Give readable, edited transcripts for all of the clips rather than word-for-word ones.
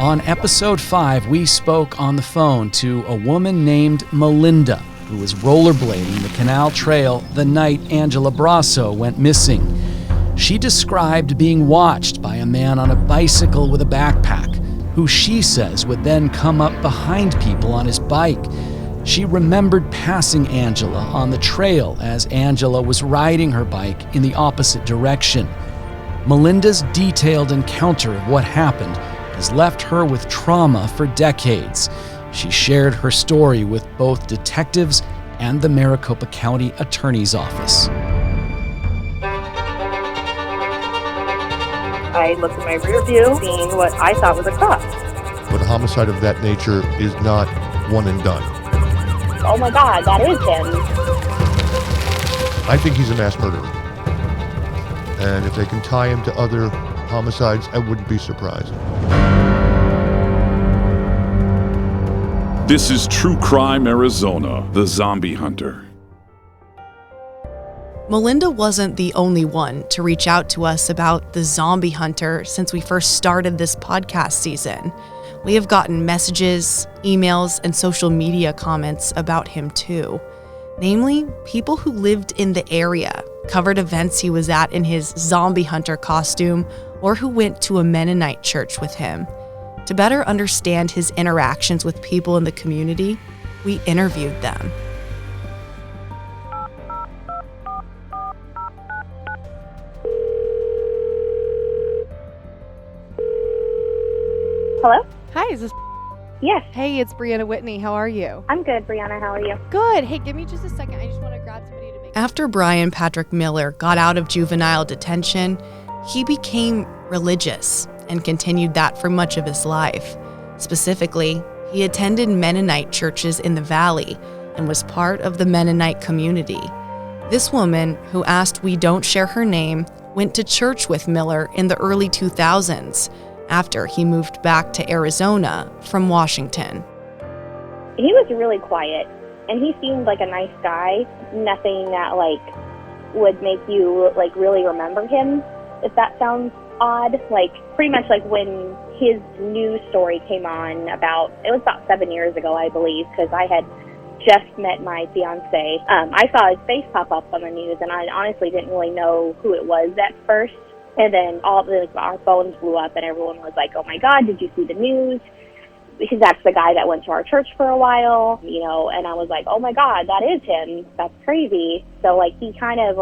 On episode 5, we spoke on the phone to a woman named Melinda, who was rollerblading the Canal Trail the night Angela Brasso went missing. She described being watched by a man on a bicycle with a backpack, who she says would then come up behind people on his bike. She remembered passing Angela on the trail as Angela was riding her bike in the opposite direction. Melinda's detailed encounter of what happened has left her with trauma for decades. She shared her story with both detectives and the Maricopa County Attorney's Office. I looked in my rear view, seeing what I thought was a cross. But a homicide of that nature is not one and done. Oh my God, that is him. I think he's a mass murderer. And if they can tie him to other homicides, I wouldn't be surprised. This is True Crime Arizona, The Zombie Hunter. Melinda wasn't the only one to reach out to us about the zombie hunter since we first started this podcast season. We have gotten messages, emails, and social media comments about him too. Namely, people who lived in the area, covered events he was at in his zombie hunter costume, or who went to a Mennonite church with him. To better understand his interactions with people in the community, we interviewed them. Hello? Hi, is this... Yes, Hey, it's Brianna Whitney. How are you? I'm good, Brianna. How are you? Good. Hey, give me just a second. I just want to grab somebody to make... After Bryan Patrick Miller got out of juvenile detention, he became religious and continued that for much of his life. Specifically, he attended Mennonite churches in the Valley and was part of the Mennonite community. This woman, who asked we don't share her name, went to church with Miller in the early 2000s after he moved back to Arizona from Washington. He was really quiet, and he seemed like a nice guy. Nothing that, would make you, really remember him, if that sounds odd. Pretty much when his news story came on it was about 7 years ago, I believe, because I had just met my fiance. I saw his face pop up on the news, and I honestly didn't really know who it was at first. And then our phones blew up, and everyone was like, "Oh my God, did you see the news?" Because that's the guy that went to our church for a while, and I was like, "Oh my God, that is him. That's crazy." So he kind of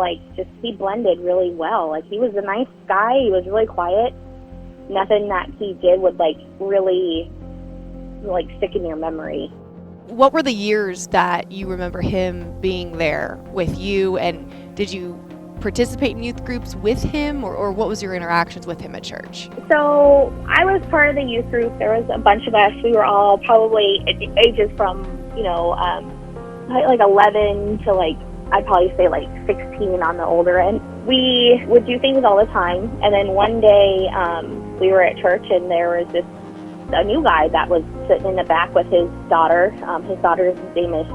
he blended really well. He was a nice guy. He was really quiet. Nothing that he did would really stick in your memory. What were the years that you remember him being there with you, and did you participate in youth groups with him, or what was your interactions with him at church? So I was part of the youth group. There was a bunch of us. We were all probably ages from 11 to I'd probably say 16 on the older end. We would do things all the time, and then one day we were at church, and there was a new guy that was sitting in the back with his daughter. His daughter's name is...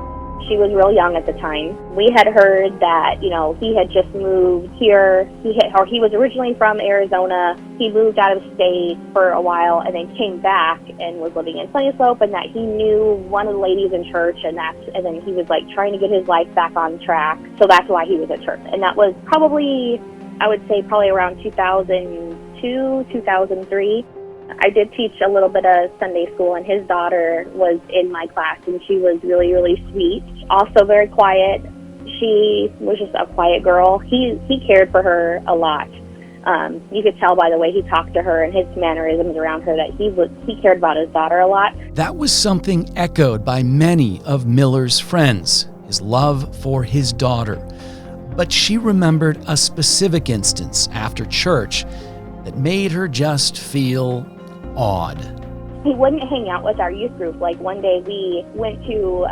She was real young at the time. We had heard that, he had just moved here. He was originally from Arizona. He moved out of state for a while and then came back and was living in Sunny Slope, and that he knew one of the ladies in church, and then he was trying to get his life back on track. So that's why he was at church. And that was probably around 2002, 2003. I did teach a little bit of Sunday school, and his daughter was in my class, and she was really, really sweet. Also very quiet. She was just a quiet girl. He cared for her a lot. You could tell by the way he talked to her and his mannerisms around her that he cared about his daughter a lot. That was something echoed by many of Miller's friends, his love for his daughter. But she remembered a specific instance after church that made her just feel odd. He wouldn't hang out with our youth group. One day we went to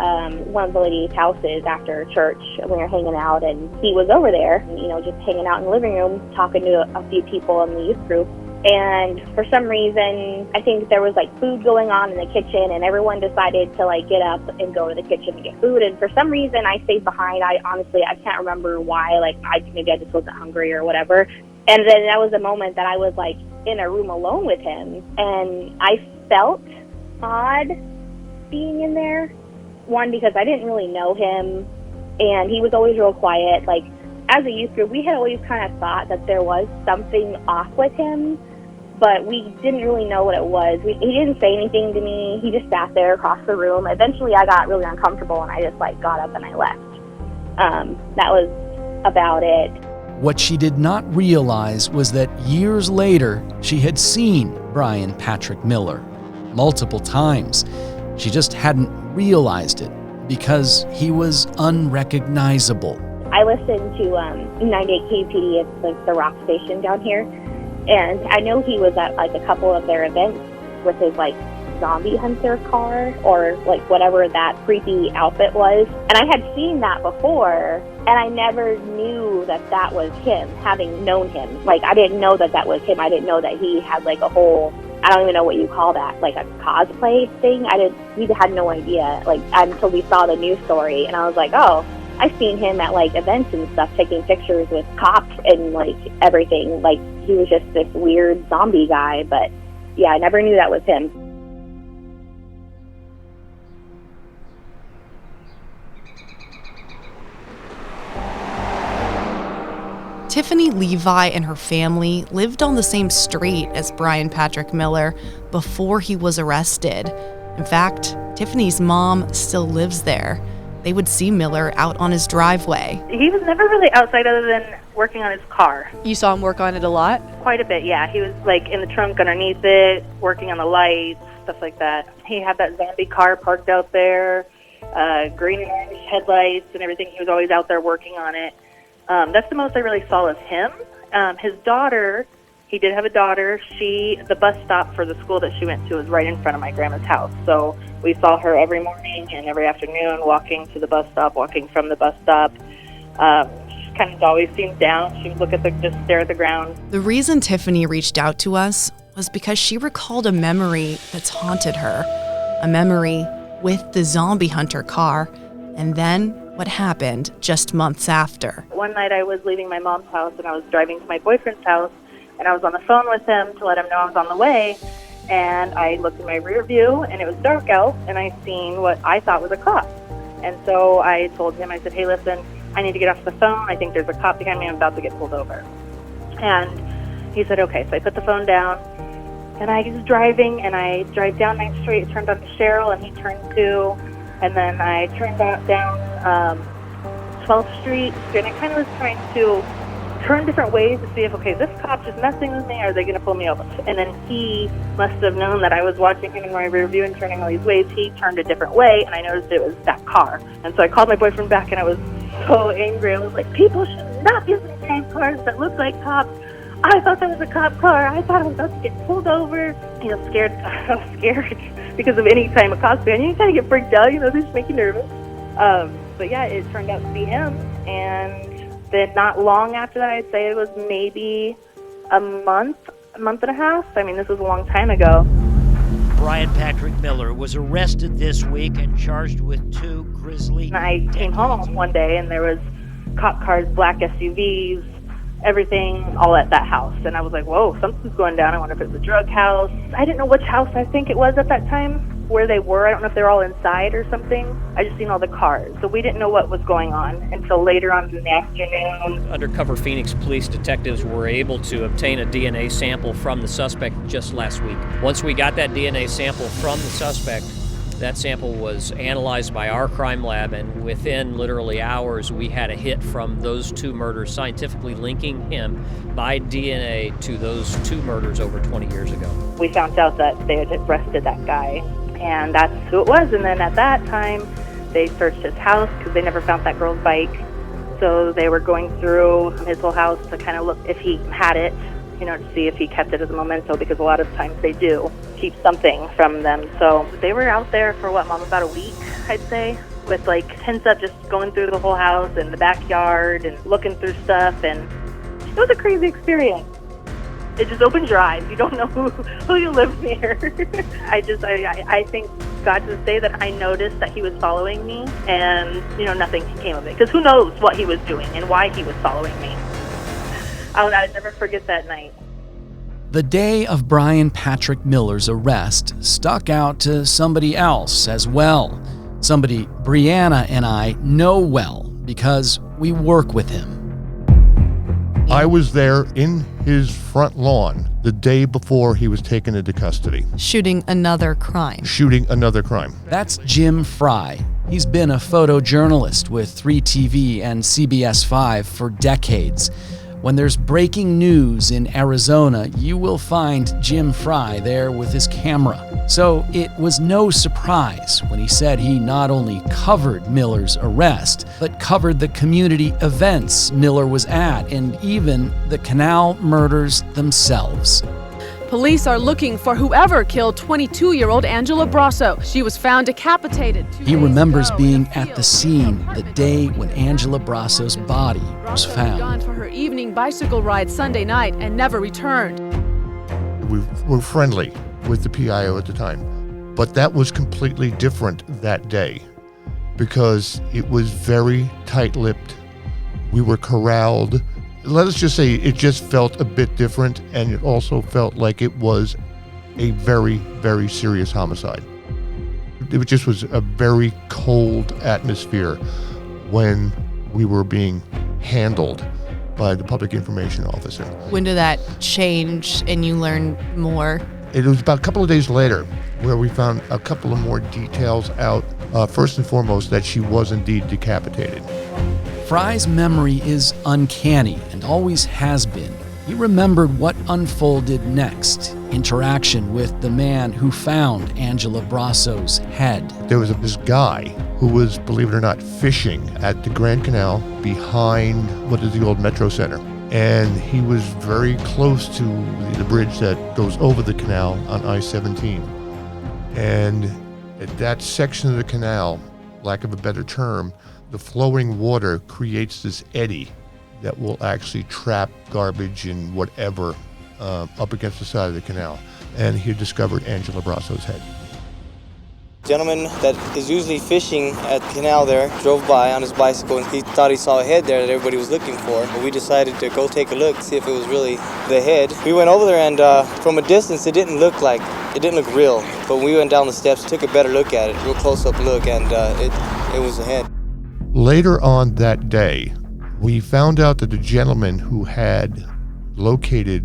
one of the ladies' houses after church, and we were hanging out, and he was over there, just hanging out in the living room, talking to a few people in the youth group. And for some reason, I think there was food going on in the kitchen, and everyone decided to get up and go to the kitchen to get food. And for some reason, I stayed behind. I can't remember why. Maybe I just wasn't hungry or whatever. And then that was a moment that I was in a room alone with him, and I felt odd being in there. One, because I didn't really know him, and he was always real quiet. Like, as a youth group, we had always kind of thought that there was something off with him, but we didn't really know what it was. He didn't say anything to me. He just sat there across the room. Eventually, I got really uncomfortable, and I just, got up and I left. That was about it. What she did not realize was that years later, she had seen Bryan Patrick Miller multiple times. She just hadn't realized it because he was unrecognizable. I listened to 98 KPD, it's the rock station down here, and I know he was at a couple of their events with his zombie hunter car or whatever that creepy outfit was. And I had seen that before, and I never knew that was him, having known him. I didn't know that was him. I didn't know that he had a whole, I don't even know what you call that, a cosplay thing. We had no idea, until we saw the news story, and I was like, oh, I've seen him at events and stuff, taking pictures with cops and everything. He was just this weird zombie guy, but yeah, I never knew that was him. Tiffany Levi and her family lived on the same street as Bryan Patrick Miller before he was arrested. In fact, Tiffany's mom still lives there. They would see Miller out on his driveway. He was never really outside other than working on his car. You saw him work on it a lot? Quite a bit, yeah. He was in the trunk underneath it, working on the lights, stuff like that. He had that zombie car parked out there, green and orange headlights and everything. He was always out there working on it. That's the most I really saw of him. His daughter, he did have a daughter. The bus stop for the school that she went to was right in front of my grandma's house. So we saw her every morning and every afternoon walking to the bus stop, walking from the bus stop. She kind of always seemed down. She would just stare at the ground. The reason Tiffany reached out to us was because she recalled a memory that's haunted her. A memory with the zombie hunter car, and then what happened just months after. One night I was leaving my mom's house and I was driving to my boyfriend's house, and I was on the phone with him to let him know I was on the way, and I looked in my rear view and it was dark out, and I seen what I thought was a cop. And so I told him, I said, hey, listen, I need to get off the phone. I think there's a cop behind me. I'm about to get pulled over. And he said, okay. So I put the phone down, and I was driving, and I drive down 9th Street, turned on to Cheryl, and he turned to, and then I turned down 12th Street, and I kind of was trying to turn different ways to see if, okay, is this cop just messing with me, or are they going to pull me over? And then he must have known that I was watching him in my rear view and turning all these ways. He turned a different way, and I noticed it was that car. And so I called my boyfriend back, and I was so angry. I was like, people should not be using cars that look like cops. I thought that was a cop car. I thought I was about to get pulled over. Scared. I was scared because of any time a cop's behind you. You kind of get freaked out, they just make you nervous. But yeah, it turned out to be him. And then not long after that, I'd say it was maybe a month and a half. I mean, this was a long time ago. Bryan Patrick Miller was arrested this week and charged with 2 grisly... And I came home one day, and there was cop cars, black SUVs, everything all at that house. And I was like, whoa, something's going down. I wonder if it's a drug house. I didn't know which house I think it was at that time, where they were. I don't know if they were all inside or something. I just seen all the cars. So we didn't know what was going on until later on in the afternoon. Undercover Phoenix police detectives were able to obtain a DNA sample from the suspect just last week. Once we got that DNA sample from the suspect, that sample was analyzed by our crime lab, and within literally hours, we had a hit from those 2 murders, scientifically linking him by DNA to those 2 murders over 20 years ago. We found out that they had arrested that guy, and that's who it was. And then at that time, they searched his house because they never found that girl's bike. So they were going through his whole house to kind of look if he had it, to see if he kept it as a memento, because a lot of times they do keep something from them. So they were out there for Mom, about a week, I'd say, with tents up, just going through the whole house and the backyard and looking through stuff. And it was a crazy experience. It just opens your eyes. You don't know who you live near. I think God to say that I noticed that he was following me, and nothing came of it, because who knows what he was doing and why he was following me. I'd never forget that night. The day of Bryan Patrick Miller's arrest stuck out to somebody else as well. Somebody Brianna and I know well because we work with him. I was there in his front lawn the day before he was taken into custody. Shooting another crime. That's Jim Fry. He's been a photojournalist with 3TV and CBS 5 for decades. When there's breaking news in Arizona, you will find Jim Fry there with his camera. So it was no surprise when he said he not only covered Miller's arrest, but covered the community events Miller was at and even the canal murders themselves. Police are looking for whoever killed 22-year-old Angela Brasso. She was found decapitated. He remembers being at the scene the day when Angela Brasso's body was found. Gone for her evening bicycle ride Sunday night and never returned. We were friendly with the PIO at the time, but that was completely different that day because it was very tight-lipped. We were corralled. Let us just say it just felt a bit different, and it also felt like it was a very, very serious homicide. It just was a very cold atmosphere when we were being handled by the public information officer. When did that change and you learned more? It was about a couple of days later where we found a couple of more details out. First and foremost, that she was indeed decapitated. Fry's memory is uncanny and always has been. He remembered what unfolded next, interaction with the man who found Angela Brasso's head. There was this guy who was, believe it or not, fishing at the Grand Canal behind what is the old Metro Center. And he was very close to the bridge that goes over the canal on I-17. And at that section of the canal, lack of a better term, the flowing water creates this eddy that will actually trap garbage and whatever up against the side of the canal. And he discovered Angela Brasso's head. Gentleman that is usually fishing at the canal there drove by on his bicycle and he thought he saw a head there that everybody was looking for. But we decided to go take a look, see if it was really the head. We went over there and from a distance it didn't look real. But when we went down the steps, took a better look at it, real close-up look, and it was the head. Later on that day, we found out that the gentleman who had located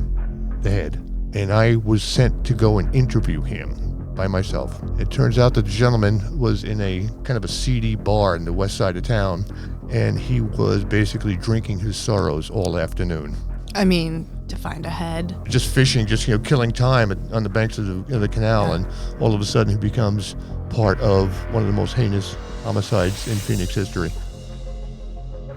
the head, and I was sent to go and interview him by myself. It turns out that the gentleman was in a kind of a seedy bar in the west side of town, and he was basically drinking his sorrows all afternoon. I mean, to find a head. Just fishing, just killing time on the banks of the canal, and all of a sudden he becomes part of one of the most heinous homicides in Phoenix history.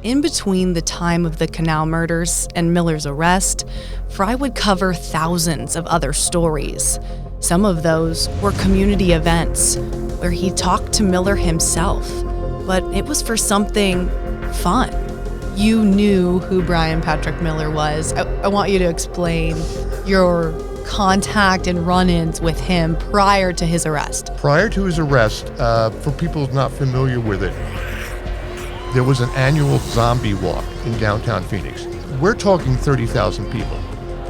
In between the time of the canal murders and Miller's arrest, Fry would cover thousands of other stories. Some of those were community events where he talked to Miller himself, but it was for something fun. You knew who Bryan Patrick Miller was. I want you to explain your contact and run-ins with him prior to his arrest. Prior to his arrest, for people not familiar with it, there was an annual zombie walk in downtown Phoenix. We're talking 30,000 people.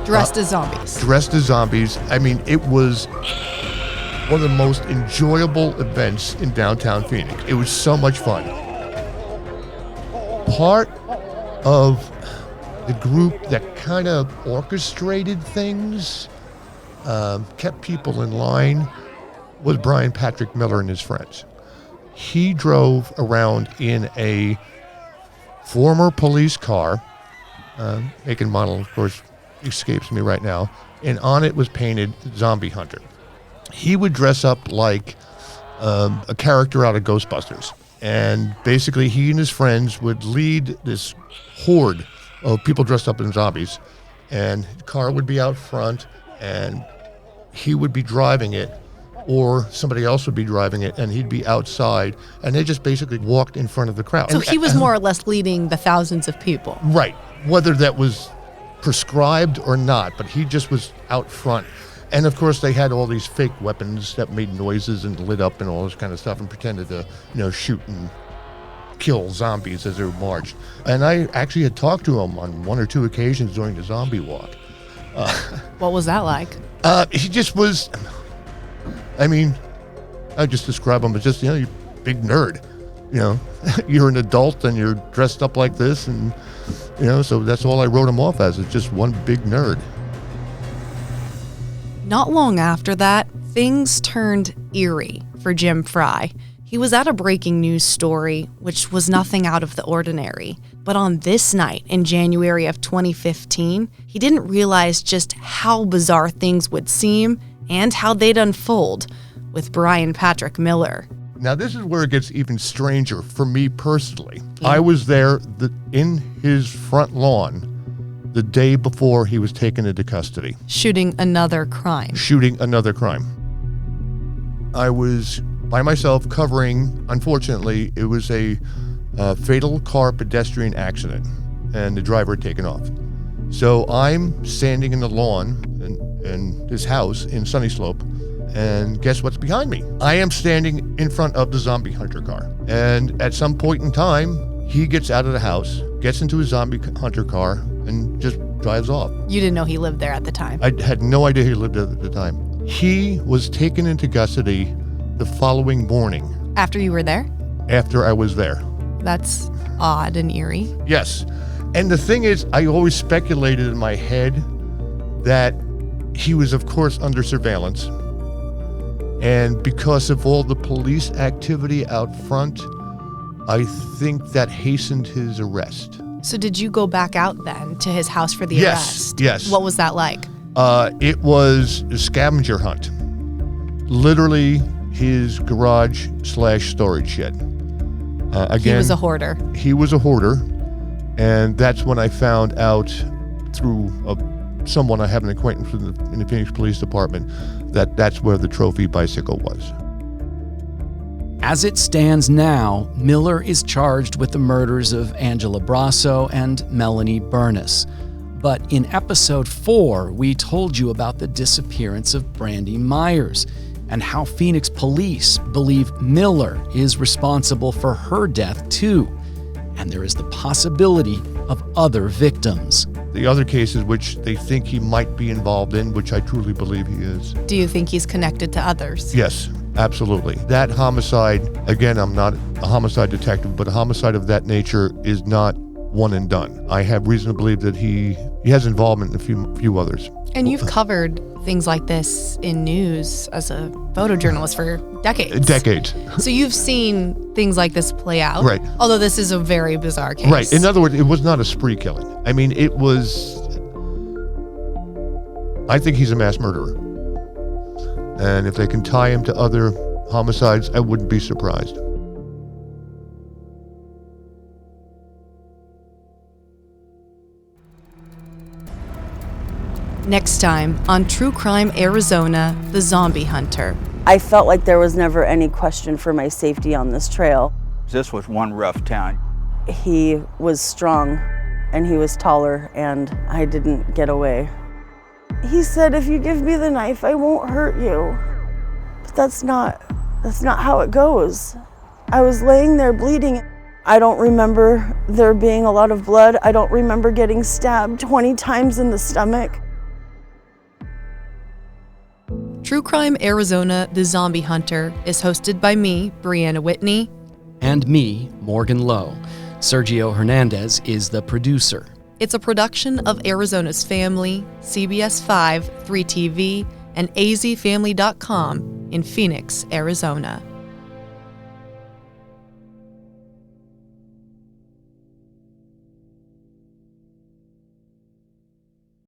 Dressed as zombies. Dressed as zombies. I mean, it was one of the most enjoyable events in downtown Phoenix. It was so much fun. Part of the group that kind of orchestrated things, kept people in line, was Bryan Patrick Miller and his friends. He drove around in a former police car, make and model, of course, escapes me right now, and on it was painted Zombie Hunter. He would dress up like a character out of Ghostbusters, and basically he and his friends would lead this horde of people dressed up in zombies, and the car would be out front, and he would be driving it, or somebody else would be driving it, and he'd be outside, and they just basically walked in front of the crowd. So he was more or less leading the thousands of people. Right. Whether that was prescribed or not, but he just was out front. And of course they had all these fake weapons that made noises and lit up and all this kind of stuff and pretended to, shoot and kill zombies as they marched. And I actually had talked to him on one or two occasions during the zombie walk. What was that like? He just was, I mean, I just describe him as just, you're a big nerd. You're an adult and you're dressed up like this, and, so that's all I wrote him off as. It's just one big nerd. Not long after that, things turned eerie for Jim Fry. He was at a breaking news story, which was nothing out of the ordinary. But on this night in January of 2015, he didn't realize just how bizarre things would seem and how they'd unfold with Bryan Patrick Miller. Now, this is where it gets even stranger for me personally. I was there in his front lawn the day before he was taken into custody. Shooting another crime. I was by myself covering, unfortunately, it was a fatal car pedestrian accident, and the driver had taken off. So I'm standing in the lawn in his house in Sunny Slope, and guess what's behind me? I am standing in front of the zombie hunter car. And at some point in time, he gets out of the house, gets into his zombie hunter car, and just drives off. You didn't know he lived there at the time? I had no idea he lived there at the time. He was taken into custody the following morning. After you were there? After I was there. That's odd and eerie. Yes. And the thing is, I always speculated in my head that he was, of course, under surveillance. And because of all the police activity out front, I think that hastened his arrest. So did you go back out then to his house for the arrest? Yes. What was that like? It was a scavenger hunt. Literally his garage/storage shed. Again, he was a hoarder. He was a hoarder. And that's when I found out through someone I have an acquaintance with in the Phoenix Police Department that's where the trophy bicycle was. As it stands now, Miller is charged with the murders of Angela Brasso and Melanie Burness. But in episode 4, we told you about the disappearance of Brandy Myers and how Phoenix police believe Miller is responsible for her death too. And there is the possibility of other victims. The other cases which they think he might be involved in, which I truly believe he is. Do you think he's connected to others? Yes, absolutely. That homicide, again, I'm not a homicide detective, but a homicide of that nature is not one and done. I have reason to believe that he has involvement in a few others. And you've covered things like this in news as a photojournalist for decades. Decades. So you've seen things like this play out. Right. Although this is a very bizarre case. Right. In other words, it was not a spree killing. I mean, it was... I think he's a mass murderer. And if they can tie him to other homicides, I wouldn't be surprised. Next time on True Crime Arizona, The Zombie Hunter. I felt like there was never any question for my safety on this trail. This was one rough town. He was strong and he was taller and I didn't get away. He said, if you give me the knife, I won't hurt you. But that's not how it goes. I was laying there bleeding. I don't remember there being a lot of blood. I don't remember getting stabbed 20 times in the stomach. True Crime Arizona, The Zombie Hunter is hosted by me, Brianna Whitney. And me, Morgan Lowe. Sergio Hernandez is the producer. It's a production of Arizona's Family, CBS 5, 3TV, and azfamily.com in Phoenix, Arizona.